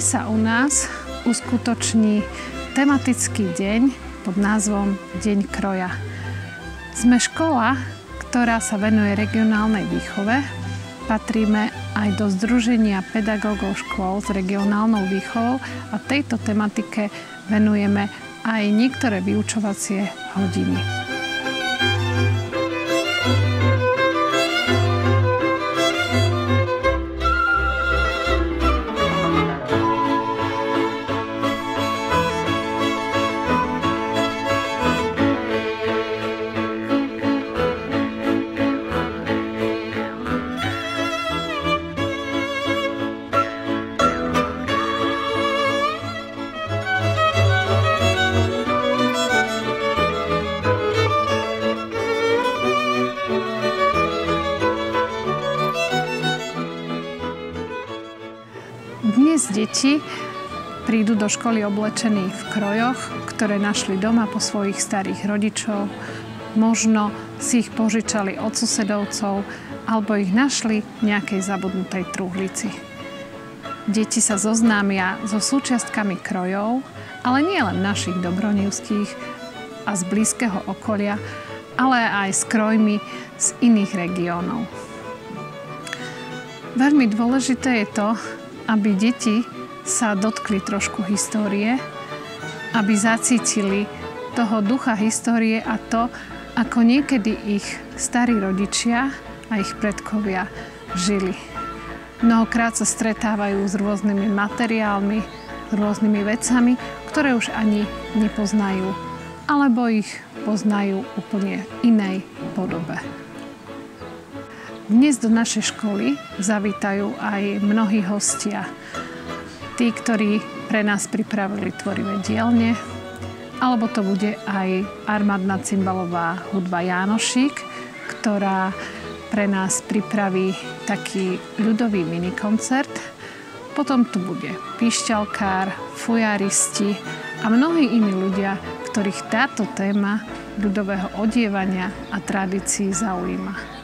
Dnes sa u nás uskutoční tematický deň pod názvom Deň kroja. Sme škola, ktorá sa venuje regionálnej výchove. Patríme aj do Združenia pedagógov škôl s regionálnou výchovou a tejto tematike venujeme aj niektoré vyučovacie hodiny. Dnes deti prídu do školy oblečení v krojoch, ktoré našli doma po svojich starých rodičov. Možno si ich požičali od susedovcov alebo ich našli v nejakej zabudnutej truhlici. Deti sa zoznámia so súčiastkami krojov, ale nie len našich dobronivských a z blízkeho okolia, ale aj s krojmi z iných regiónov. Veľmi dôležité je to, aby deti sa dotkli trošku histórie, aby zacítili toho ducha histórie a to, ako niekedy ich starí rodičia a ich predkovia žili. Mnohokrát sa stretávajú s rôznymi materiálmi, s rôznymi vecami, ktoré už ani nepoznajú, alebo ich poznajú úplne inej podobe. Dnes do našej školy zavítajú aj mnohí hostia. Tí, ktorí pre nás pripravili tvorivé dielne, alebo to bude aj armádna cymbalová hudba Jánošík, ktorá pre nás pripraví taký ľudový minikoncert. Potom tu bude pišťalkár, fujaristi a mnohí iní ľudia, ktorých táto téma ľudového odievania a tradícií zaujíma.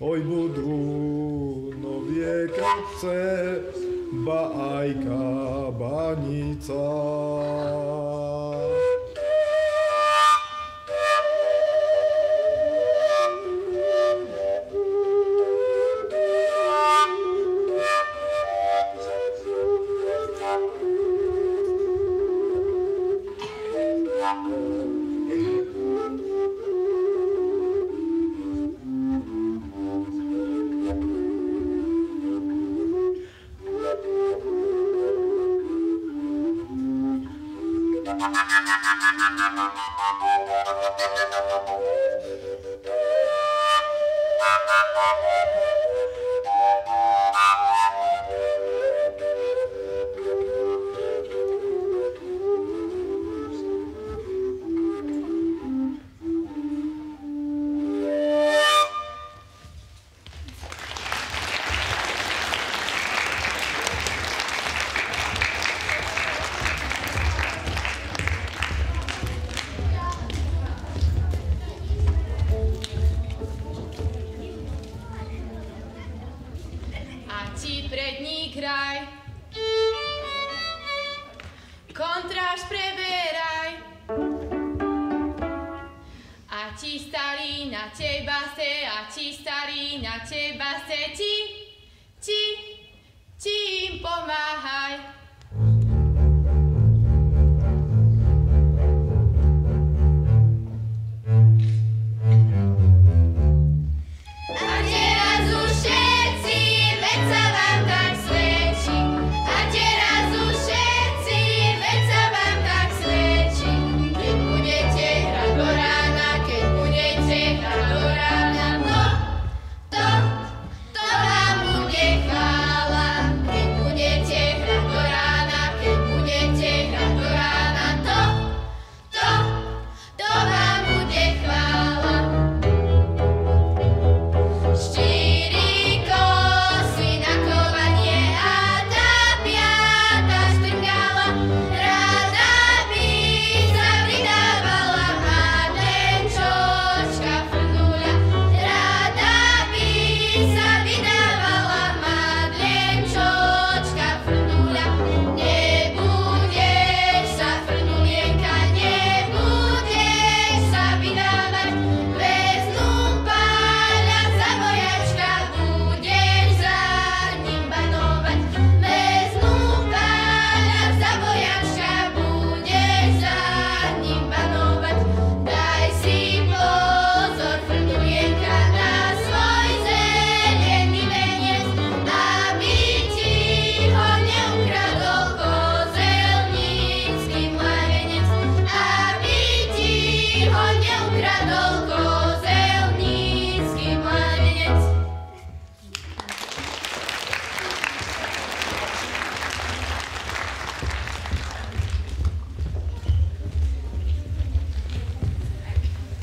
Oj budú novie kapce, ba aj kabanica. Kontráž preberaj a ti starý na teba chce, a ti starý na teba chce, ti im pomáhaj.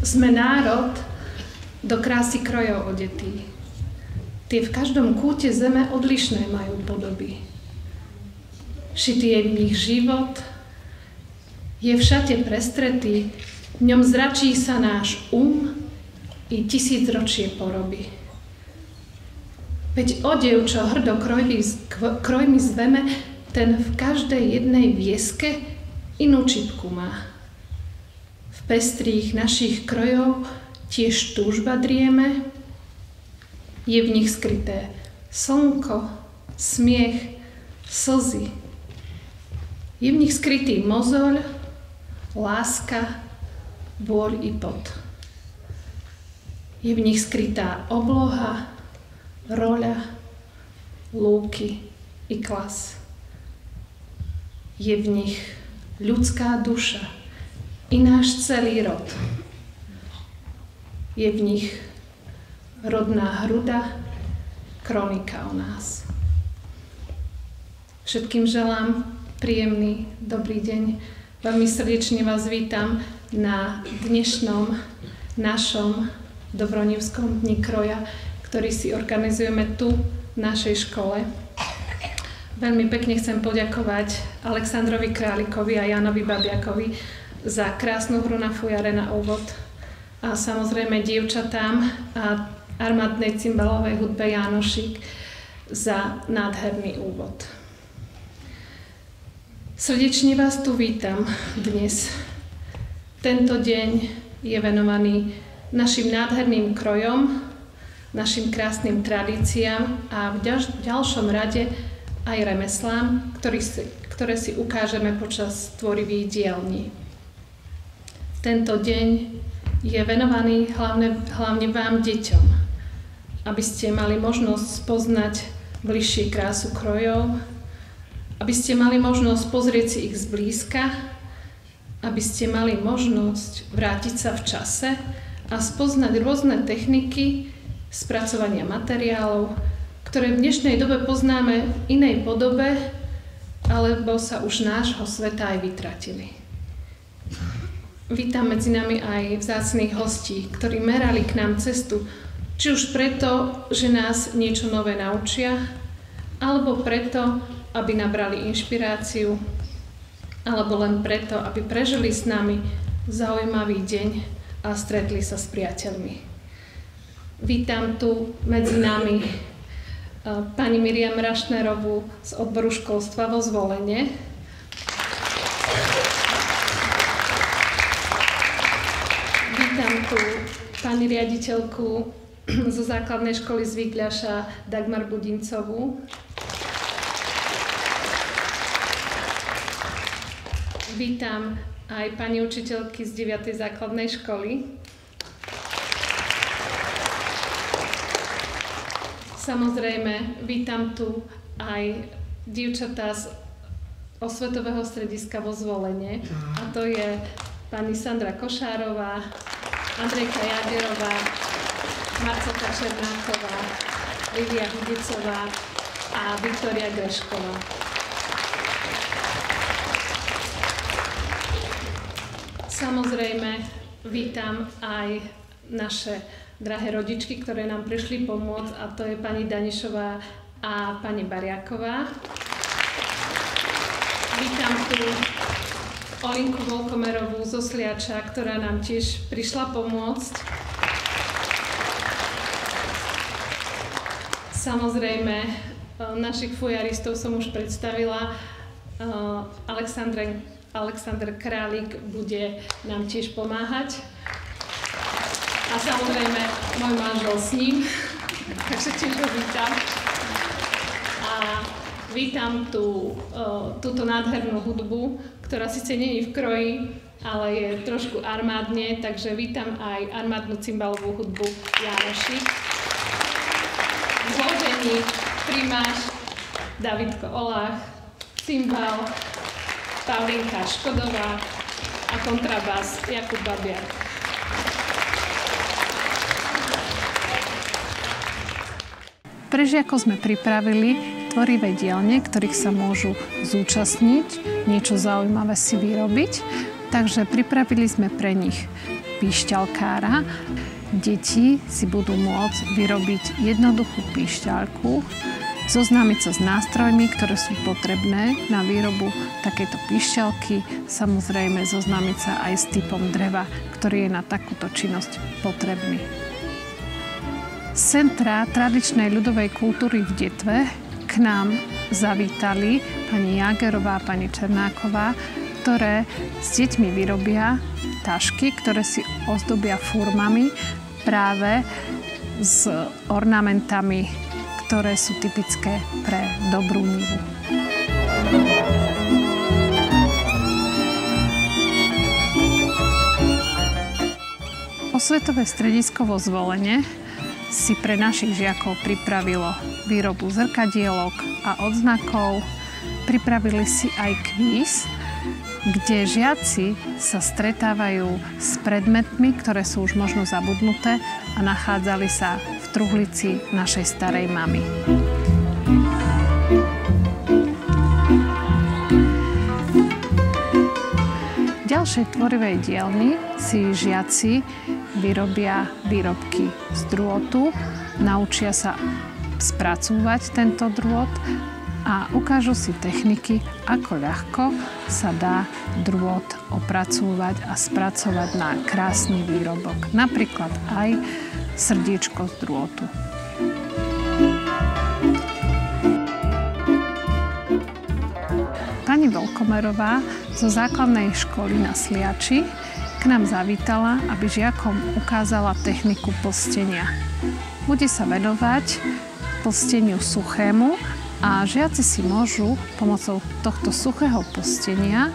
Sme národ do krásy krojov odetý. Tie v každom kúte zeme odlišné majú podoby. Šitý je v nich život, je v šate prestretý, v ňom zračí sa náš i tisícročie poroby. Veď odev, čo hrdo krojmi zveme, ten v každej jednej vieske inú čipku má. V pestrých našich krojov tiež túžba drieme, je v nich skryté slnko, smiech, slzy. Je v nich skrytý mozoľ, láska, bôľ i pot. Je v nich skrytá obloha, roľa, lúky i klas. Je v nich ľudská duša i náš celý rod. Je v nich rodná hruda, kronika o nás. Všetkým želám príjemný, dobrý deň. Veľmi srdečne vás vítam na dnešnom našom Dobronivskom dni kroja, ktorý si organizujeme tu v našej škole. Veľmi pekne chcem poďakovať Alexandrovi Králikovi a Jánovi Babiakovi za krásnu hru na fujare na úvod a samozrejme dievčatám a armádnej cymbalovej hudbe Jánošík za nádherný úvod. Srdečne vás tu vítam dnes. Tento deň je venovaný našim nádherným krojom, našim krásnym tradíciám a v ďalšom rade aj remeslám, ktoré si ukážeme počas tvorivých dielní. Tento deň je venovaný hlavne vám, deťom, aby ste mali možnosť spoznať bližšie krásu krojov, aby ste mali možnosť pozrieť si ich zblízka aby ste mali možnosť vrátiť sa v čase a spoznať rôzne techniky spracovania materiálov, ktoré v dnešnej dobe poznáme v inej podobe, alebo sa už nášho sveta aj vytratili. Vítam medzi nami aj vzácnych hostí, ktorí merali k nám cestu, či už preto, že nás niečo nové naučia, alebo preto, aby nabrali inšpiráciu, alebo len preto, aby prežili s nami zaujímavý deň a stretli sa s priateľmi. Vítam tu medzi nami pani Miriam Rašnerovú z odboru školstva vo Zvolene. Vítam tu pani riaditeľku zo základnej školy z Výkľaša Dagmar Budincovú. Vítam aj pani učiteľky z 9. základnej školy. Samozrejme, vítam tu aj dievčatá z osvetového strediska vo Zvolene. A to je pani Sandra Košárová, Andrejka Jagerová, Marcelka Černáková, Livia Hudicová a Viktória Grešková. Samozrejme, vítam aj naše drahé rodičky, ktoré nám prišli pomôcť, a to je pani Danišová a pani Bariáková. Vítam tu Olinku Volkomerovú zo Sliača, ktorá nám tiež prišla pomôcť. Samozrejme, našich fujaristov som už predstavila. Alexander Králik bude nám tiež pomáhať. A samozrejme, môj manžel s ním, takže tiež ho vítam. A vítam túto nádhernú hudbu, ktorá síce nie je v kroji, ale je trošku armádne, takže vítam aj armádnu cymbalovú hudbu Jánoši. Zložení primáš Davidko Olach, cymbal Pavlínka Škodová a kontrabás Jakub Babiak. Pre žiakov sme pripravili tvorivé dielne, ktorých sa môžu zúčastniť, niečo zaujímavé si vyrobiť. Takže pripravili sme pre nich píšťalkára. Deti si budú môcť vyrobiť jednoduchú píšťalku, zoznámiť sa s nástrojmi, ktoré sú potrebné na výrobu takejto píšťalky, samozrejme zoznámiť sa aj s typom dreva, ktorý je na takúto činnosť potrebný. Z Centra tradičnej ľudovej kultúry v Detve k nám zavítali pani Jagerová a pani Černáková, ktoré s deťmi vyrobia tašky, ktoré si ozdobia fúrmami práve s ornamentami, ktoré sú typické pre dobrú nivu. Osvetové stredisko vo Zvolene si pre našich žiakov pripravilo výrobu zrkadielok a odznakov. Pripravili si aj kvíz, kde žiaci sa stretávajú s predmetmi, ktoré sú už možno zabudnuté a nachádzali sa v truhlici našej starej mamy. V ďalšej tvorivej dielni si žiaci vyrobia výrobky z drôtu, naučia sa spracúvať tento drôt a ukážu si techniky, ako ľahko sa dá drôt opracúvať a spracovať na krásny výrobok. Napríklad aj srdiečko z drôtu. Pani Volkomerová zo základnej školy na Sliači k nám zavítala, aby žiakom ukázala techniku plstenia. Bude sa venovať plsteniu suchému a žiaci si môžu pomocou tohto suchého plstenia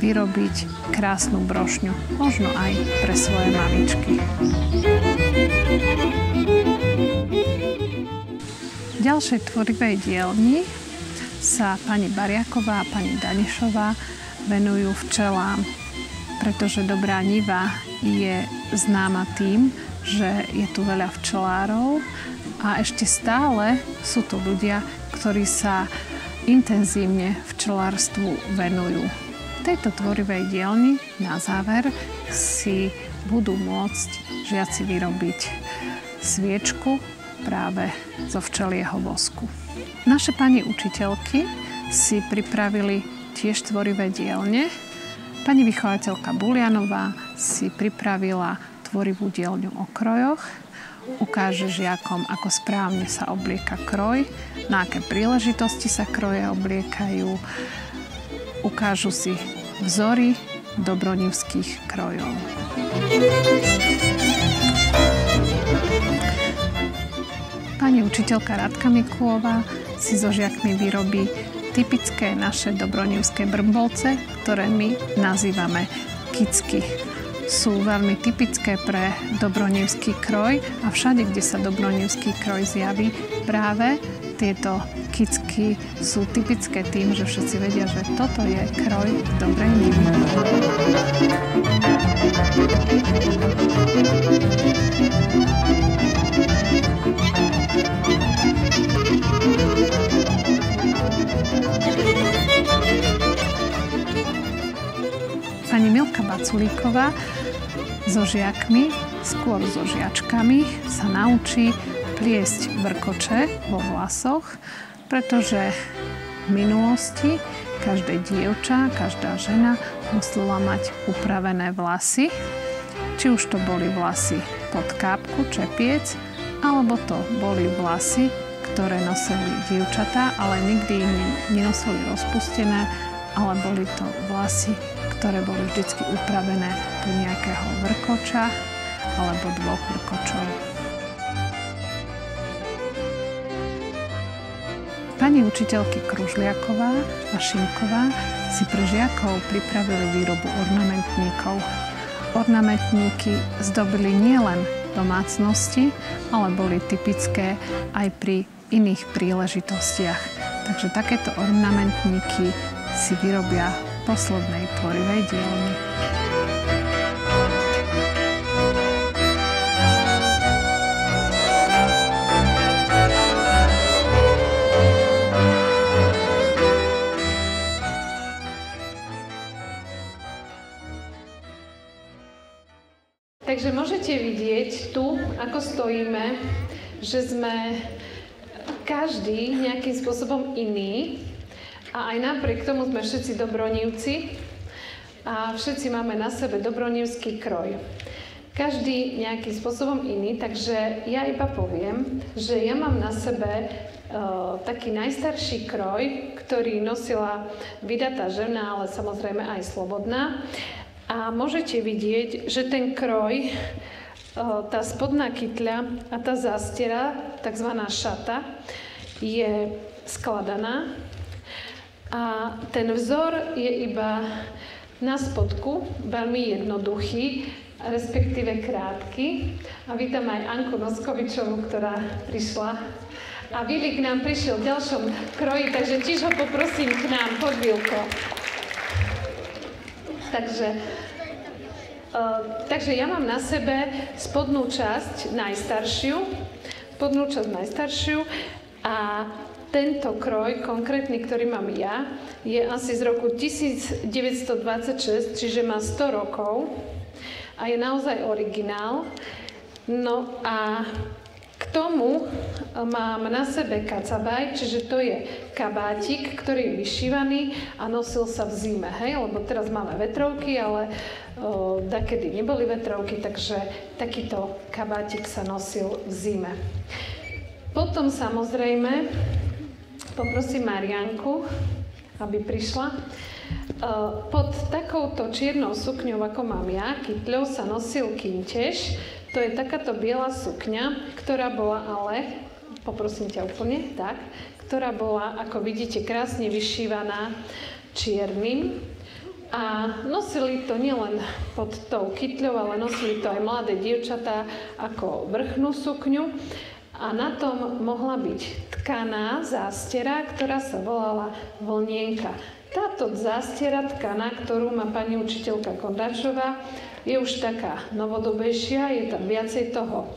vyrobiť krásnu brošňu, možno aj pre svoje mamičky. V ďalšej tvorivej dielni sa pani Bariáková a pani Danišová venujú včelám. pretože Dobrá Niva je známa tým, že je tu veľa včelárov a ešte stále sú tu ľudia, ktorí sa intenzívne včelárstvu venujú. V tejto tvorivej dielni na záver si budú môcť žiaci vyrobiť sviečku práve zo včelieho vosku. Naše pani učiteľky si pripravili tiež tvorivé dielne. Pani vychovateľka Bulianová si pripravila tvorivú dielňu o krojoch. Ukáže žiakom, ako správne sa oblieka kroj, na aké príležitosti sa kroje obliekajú. Ukážu si vzory dobronivských krojov. Pani učiteľka Radka Mikulová si so žiakmi vyrobí typické naše dobronivské brmbolce, ktoré my nazývame kicky. Sú veľmi typické pre dobronivský kroj a všade, kde sa dobronivský kroj zjaví, práve tieto kicky sú typické tým, že všetci vedia, že toto je kroj Dobrej Nivy. Pani Milka Baculíková so žiakmi, skôr so žiačkami, sa naučí pliesť vrkoče vo vlasoch, pretože v minulosti každé dievča, každá žena musela mať upravené vlasy. Či už to boli vlasy pod kápku, čepiec, alebo to boli vlasy, ktoré nosili dievčatá, ale nikdy nenosili rozpustené, ale boli to vlasy, ktoré boli vždycky upravené do nejakého vrkoča alebo dvoch vrkočov. Pani učiteľky Kružliaková a Šimková si pre žiakov pripravili výrobu ornamentníkov. Ornamentníky zdobili nielen domácnosti, ale boli typické aj pri iných príležitostiach. Takže takéto ornamentníky si vyrobia v poslednej tvorivej dielni. Takže môžete vidieť tu, ako stojíme, že sme každý nejakým spôsobom iný a aj napriek tomu sme všetci dobronivci a všetci máme na sebe dobronivský kroj. Každý nejakým spôsobom iný, takže ja iba poviem, že ja mám na sebe taký najstarší kroj, ktorý nosila vydatá žena, ale samozrejme aj slobodná. A môžete vidieť, že ten kroj, tá spodná kytľa a tá zástera, takzvaná šata, je skladaná. A ten vzor je iba na spodku, veľmi jednoduchý, respektíve krátky. A vítam aj Anku Noskovičovú, ktorá prišla. A Vili k nám prišiel v ďalšom kroji, takže tiež ho poprosím k nám, poď Vilko. Takže ja mám na sebe spodnú časť najstaršiu a tento kroj, konkrétny, ktorý mám ja, je asi z roku 1926, čiže má 100 rokov a je naozaj originál. No a k tomu mám na sebe kacabaj, čiže to je kabátik, ktorý je vyšívaný a nosil sa v zime, hej? Lebo teraz máme vetrovky, ale dakedy neboli vetrovky, takže takýto kabátik sa nosil v zime. Potom samozrejme poprosím Marianku, aby prišla. Pod takouto čiernou sukňou, ako mám ja, kytľou, sa nosil kintež. To je takáto biela sukňa, ktorá bola ale, poprosím ťa úplne, tak, ktorá bola, ako vidíte, krásne vyšívaná čiernym. A nosili to nielen pod tou kytľou, ale nosili to aj mladé dievčatá ako vrchnú sukňu. a na tom mohla byť tkaná zástera, ktorá sa volala vlnienka. Táto zástera tkaná, ktorú má pani učiteľka Kondáčová, je už taká novodobejšia, je tam viacej toho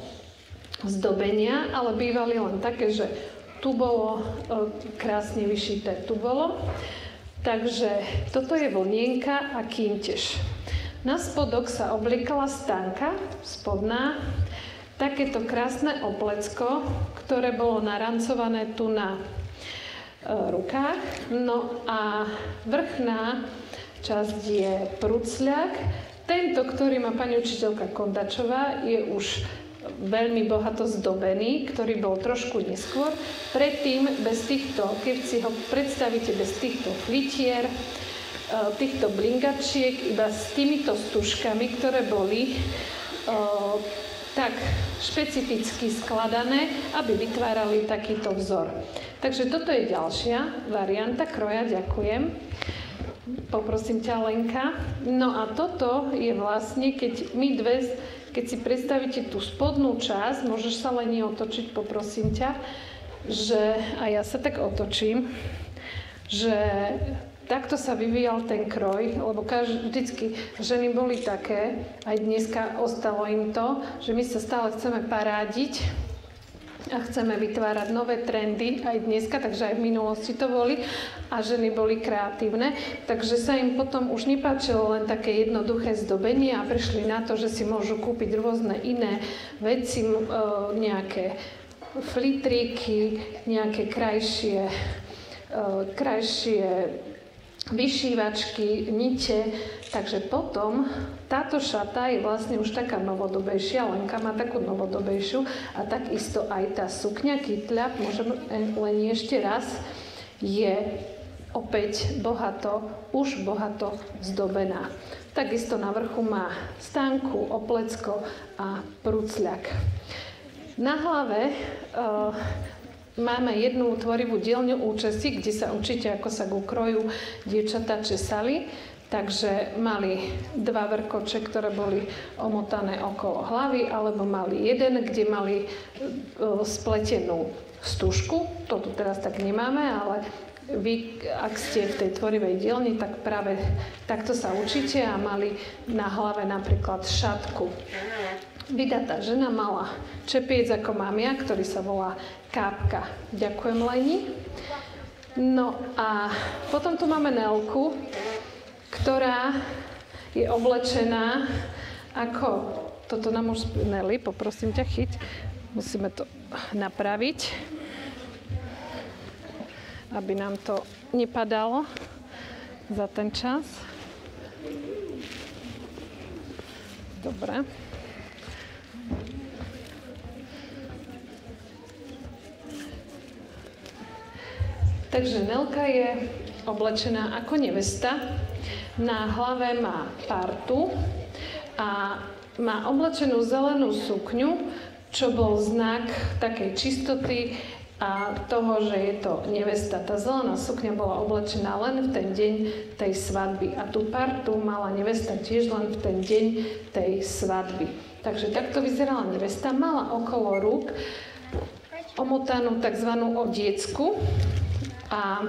zdobenia, ale bývali len také, že tu bolo krásne vyšité, tu bolo. Takže toto je vlnienka a kýntež. Na spodok sa obliekala stánka spodná, takéto krásne oplecko, ktoré bolo narancované tu na rukách. No a vrchná časť je prucľak. Tento, ktorý má pani učiteľka Kondačová, je už veľmi bohato zdobený, ktorý bol trošku neskôr. Predtým bez týchto, keď si ho predstavíte bez týchto flitier, týchto blingačiek, iba s týmito stužkami, ktoré boli tak špecificky skladané, aby vytvárali takýto vzor. Takže toto je ďalšia varianta kroja, ďakujem. Poprosím ťa, Lenka. No a toto je vlastne, keď si predstavíte tú spodnú časť, môžeš sa len otočiť, poprosím ťa, a ja sa tak otočím, že takto sa vyvíjal ten kroj, lebo vždycky ženy boli také, aj dneska ostalo im to, že my sa stále chceme parádiť a chceme vytvárať nové trendy aj dneska, takže aj v minulosti to boli a ženy boli kreatívne, takže sa im potom už nepáčilo len také jednoduché zdobenie a prišli na to, že si môžu kúpiť rôzne iné veci, nejaké flitríky, nejaké krajšie vyšívačky, nite. Takže potom táto šata je vlastne už taká novodobejšia, Lenka má takú novodobejšiu a takisto aj tá sukňa, kytľa, môžem len ešte raz, je opäť už bohato zdobená. Takisto na vrchu má stánku, oplecko a prucľak. Na hlave máme jednu tvorivú dielňu účesy, kde sa učíte, ako sa ku kroju dievčatá česali. Takže mali 2 vrkoče, ktoré boli omotané okolo hlavy, alebo mali jeden, kde mali spletenú stužku. To tu teraz tak nemáme, ale vy, ak ste v tej tvorivej dielni, tak práve takto sa učíte a mali na hlave napríklad šatku. Vydatá žena mala čepiec, ako mám ja, ktorý sa volá kápka. Ďakujem, Leni. No a potom tu máme Nelku, ktorá je oblečená ako... Toto nám už Nelly, poprosím ťa, chyť. Musíme to napraviť, aby nám to nepadalo za ten čas. Dobre. Takže Nelka je oblečená ako nevesta. Na hlave má partu a má oblečenú zelenú sukňu, čo bol znak takej čistoty a toho, že je to nevesta. Tá zelená sukňa bola oblečená len v ten deň tej svadby a tú partu mala nevesta tiež len v ten deň tej svadby. Takže takto vyzerala nevesta. Mala okolo rúk omotanú tzv. Odiecku a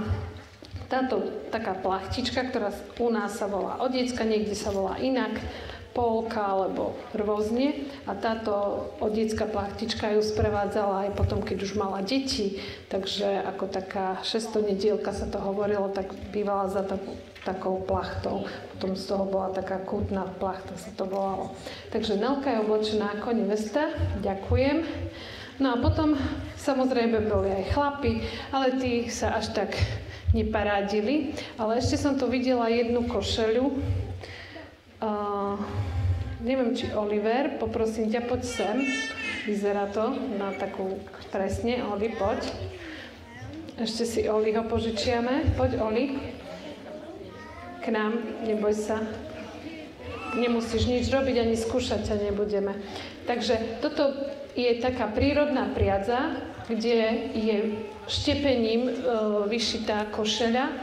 táto taká plachtička, ktorá u nás sa volá odiecka, niekde sa volá inak, polka alebo rôzne. A táto odiecka plachtička ju sprevádzala aj potom, keď už mala deti. Takže ako taká šestonedielka sa to hovorilo, tak bývala za takou plachtou. Potom z toho bola taká kútna plachta, sa to volalo. Takže Nelka je oblečená ako nevesta. Ďakujem. No a potom samozrejme boli aj chlapi, ale tí sa až tak neparádili. Ale ešte som tu videla jednu košeľu. Neviem, či Oliver, poprosím ťa, poď sem. Vyzerá to na takú presne. Oli, poď. Ešte si Oliho požičiame. Poď, Oli. K nám, neboj sa. Nemusíš nič robiť, ani skúšať ťa nebudeme. Takže toto je taká prírodná priadza, kde je štepením vyšitá košeľa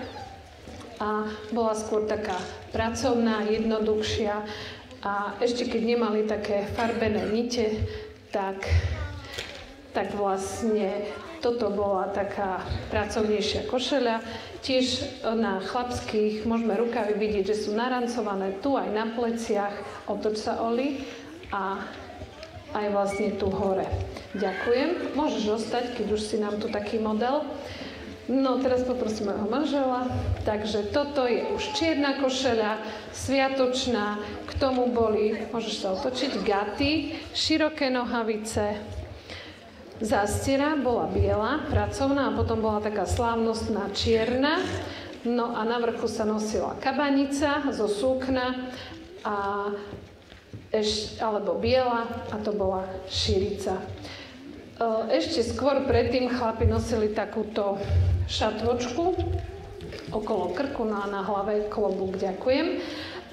a bola skôr taká pracovná, jednoduchšia a ešte keď nemali také farbené nite, tak tak vlastne toto bola taká pracovnejšia košeľa. Tiež na chlapských môžeme rukavy vidieť, že sú narancované tu aj na pleciach. Otoč sa, Oli. A aj vlastne tu hore. Ďakujem. Môžeš ostať, keď už si nám tu taký model. No, teraz poprosím mojho manžela. Takže toto je už čierna košeľa, sviatočná. K tomu boli, môžeš sa otočiť, gaty, široké nohavice. Zástiera bola biela, pracovná, a potom bola taká slávnostná čierna. No a na vrchu sa nosila kabanica zo súkna alebo biela, a to bola šírica. Ešte skôr predtým chlapi nosili takúto šatvočku okolo krku, no a na hlave klobúk. Ďakujem.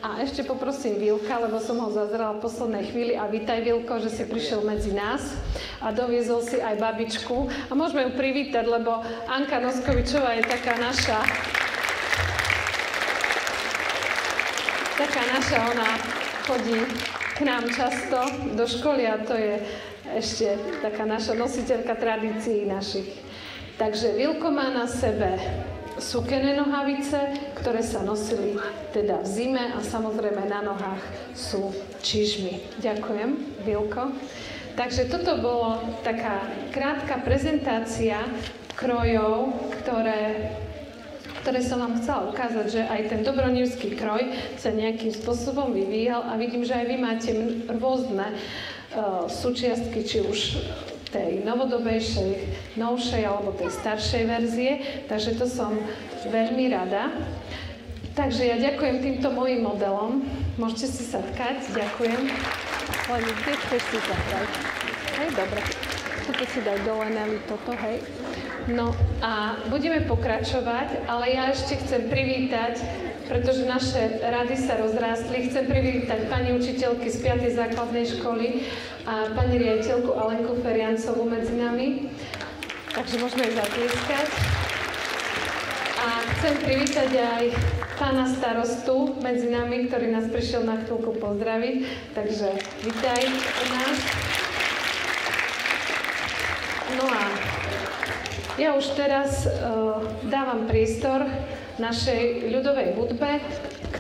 A ešte poprosím Vilka, lebo som ho zazrela v poslednej chvíli. A vítaj, Vilko, že si prišiel medzi nás a doviezol si aj babičku. A môžeme ju privítať, lebo Anka Noskovičová je taká naša, ona chodí k nám často do školy a to je ešte taká naša nositeľka tradícií našich. Takže Vilko má na sebe sukené nohavice, ktoré sa nosili teda v zime, a samozrejme na nohách sú čižmy. Ďakujem, Vilko. Takže toto bolo taká krátka prezentácia krojov, ktoré som vám chcela ukázať, že aj ten dobronírsky kroj sa nejakým spôsobom vyvíjal, a vidím, že aj vy máte rôzne súčiastky, či už tej novodobejšej, novšej alebo tej staršej verzie, takže to som veľmi rada. Takže ja ďakujem týmto mojim modelom. Môžete si sadkať, ďakujem. Len kde chceš si sadkať? Hej, dobre. Toto si daj dole, Nelly, toto, hej. No a budeme pokračovať, ale ja ešte chcem privítať, pretože naše rady sa rozrástli, chcem privítať pani učiteľky z 5. základnej školy a pani riaditeľku Alenku Feriancovú medzi nami. Takže môžeme jej zatlieskať. A chcem privítať aj pána starostu medzi nami, ktorý nás prišiel na chvíľku pozdraviť. Takže vítaj u nás. No a ja už teraz dávam priestor našej ľudovej hudbe,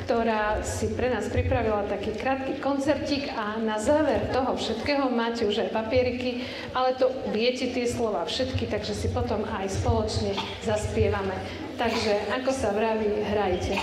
ktorá si pre nás pripravila taký krátky koncertík, a na záver toho všetkého máte už aj papieriky, ale to viete tie slova všetky, takže si potom aj spoločne zaspievame. Takže, ako sa vraví, hrajte.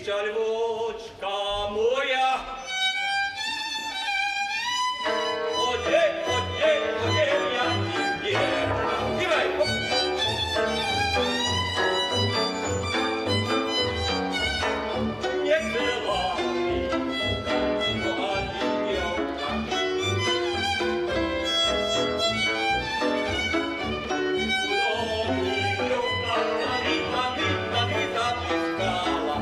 пищаль вочка моя. Одень, я тебе. Дивай, не цела ты, оленёвка. Куда ты, лёгка, видно, ты заплескала.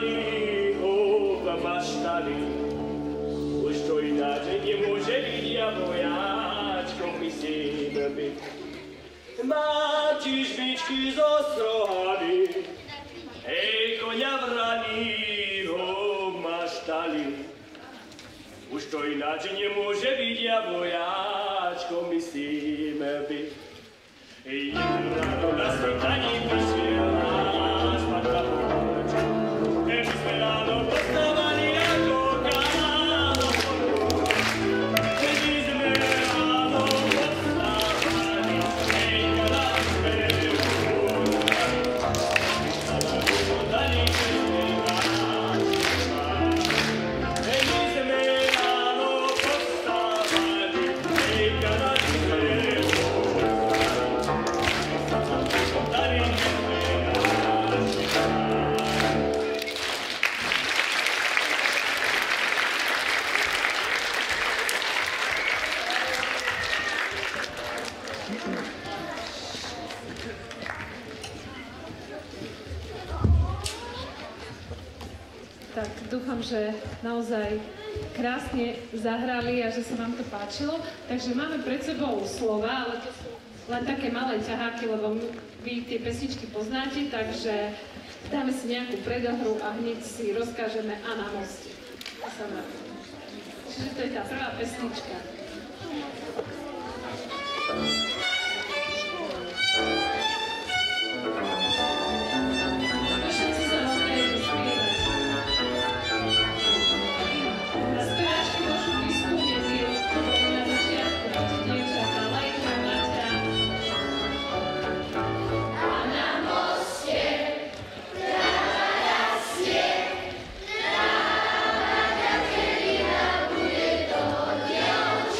nabrali ho v maštali. Už to ináč nemôže byť, ja vojáčkom myslím byť. Mám ti špičky zo strohami, hej, koňa vraného maštali. Už to ináč nemôže byť, ja vojáčkom myslím byť. Jednu ráno na svitaní vyšiel náš Matka Boža. Keby sme ráno postávali ako káno polu. Keby sme ráno postávali, hej, kada sme podali pešnej váška. Keby sme ráno postávali, hej, kada sme Tak dúfam, že naozaj krásne zahrali a že sa vám to páčilo. Takže máme pred sebou slova, ale to sú len také malé ťaháky, lebo vy tie pesničky poznáte, takže dáme si nejakú predohru a hneď si rozkážeme A na moste. Čiže to je tá prvá pesnička. Všetci sa môžete spievať. A speváčky môžu vyskúňať tie odpovedy na začiatku, máte dievčatá, Lajka, Maťa. A na moste tráva rastie, tráva Katerina bude to dievča.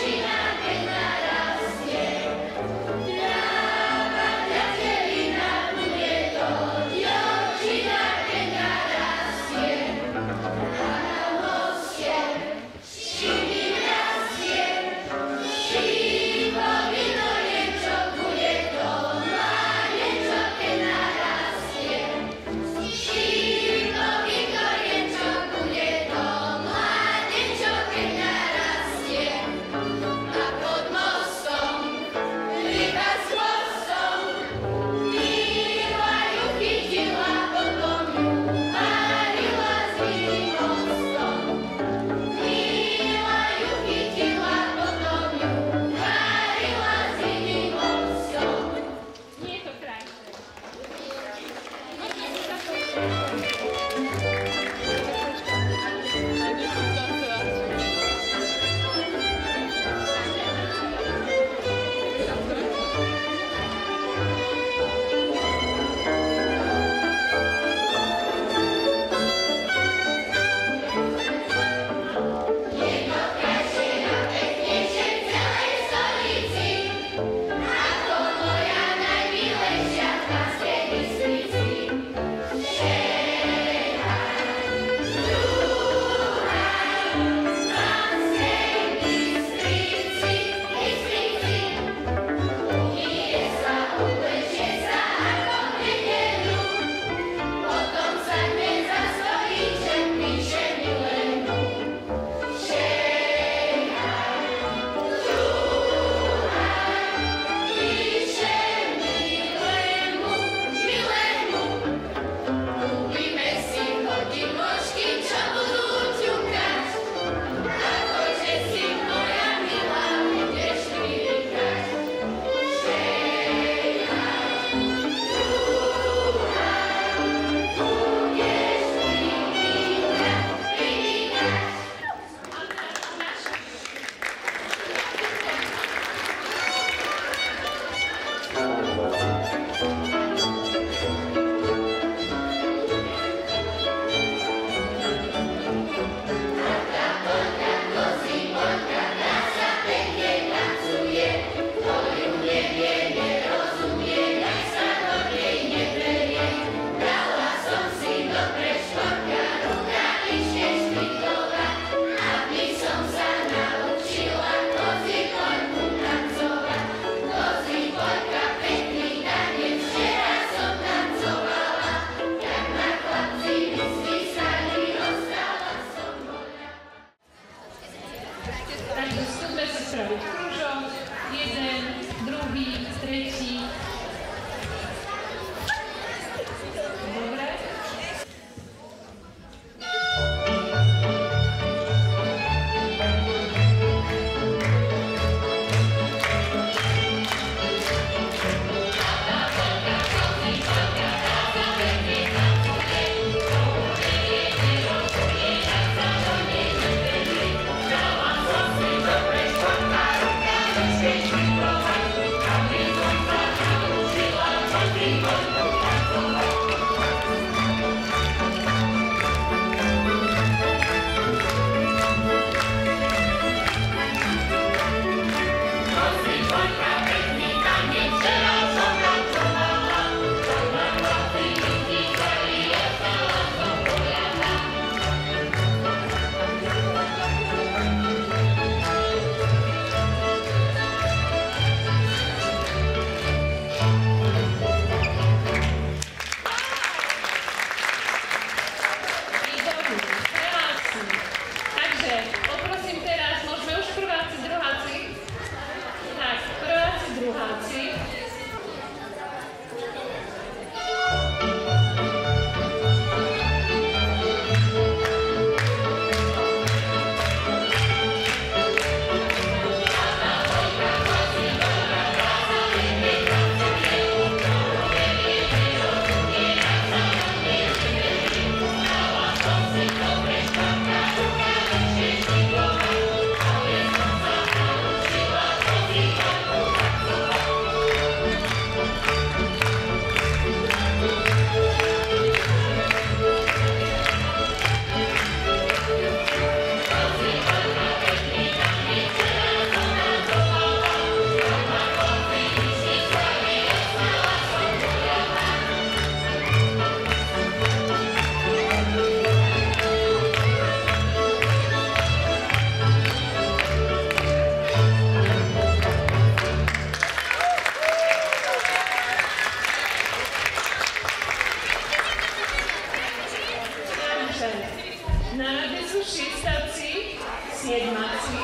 šiestáci, siedmáci,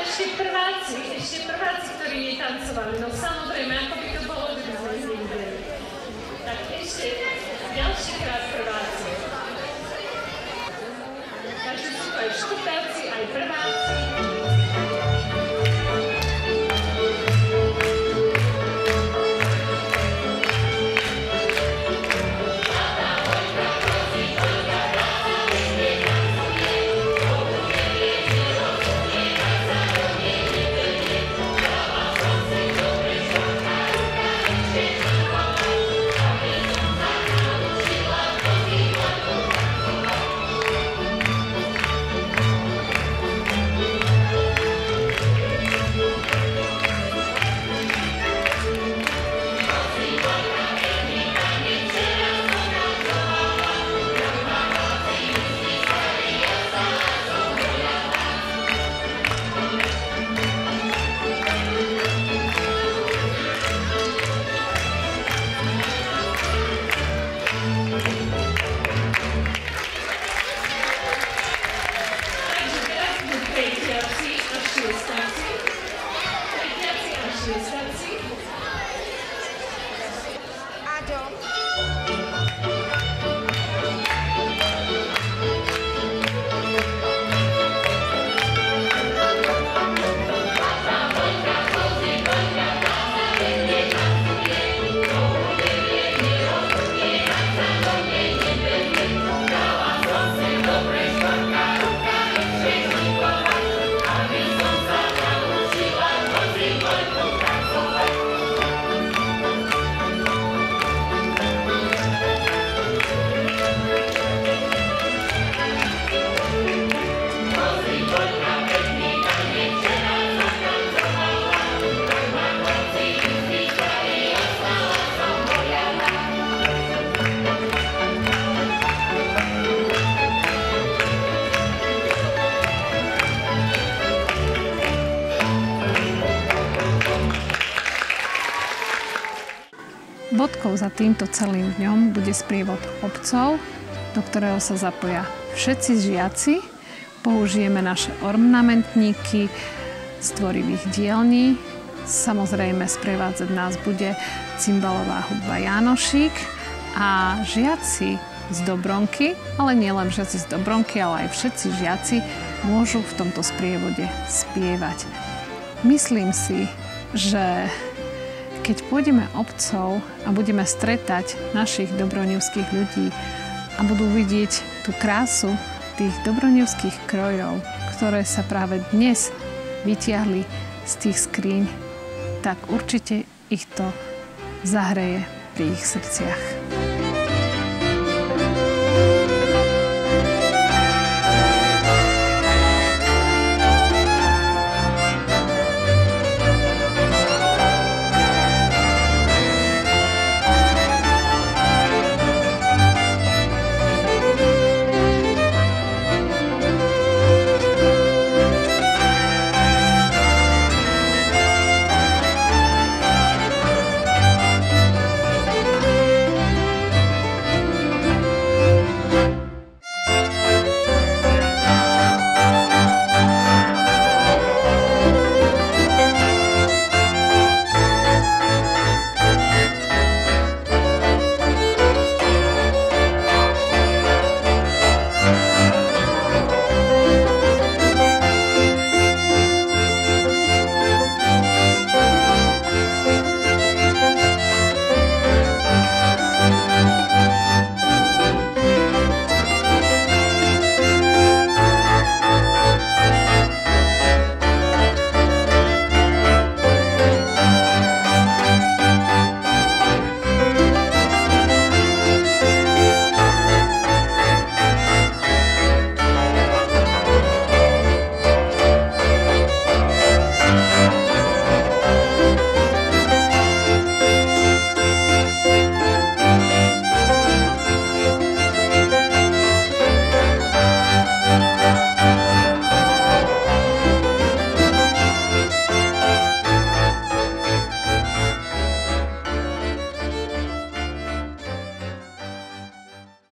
ešte prváci, ktorí netancovali. No samozrejme, ako by to bolo, by sme ich nevideli. Tak ešte ďalšíkrát prváci. Takže sú aj štvrtáci, aj prváci. Bodkou za týmto celým dňom bude sprievod obcov, do ktorého sa zapoja všetci žiaci. Použijeme naše ornamentníky z tvorivých dielní. Samozrejme, sprevádzať nás bude cymbalová hudba Jánošík a žiaci z Dobronky, ale nielen žiaci z Dobronky, ale aj všetci žiaci môžu v tomto sprievode spievať. Myslím si, že keď pôjdeme obcov a budeme stretať našich dobroňovských ľudí a budú vidieť tú krásu tých dobroňovských krojov, ktoré sa práve dnes vytiahli z tých skríň, tak určite ich to zahreje pri ich srdciach.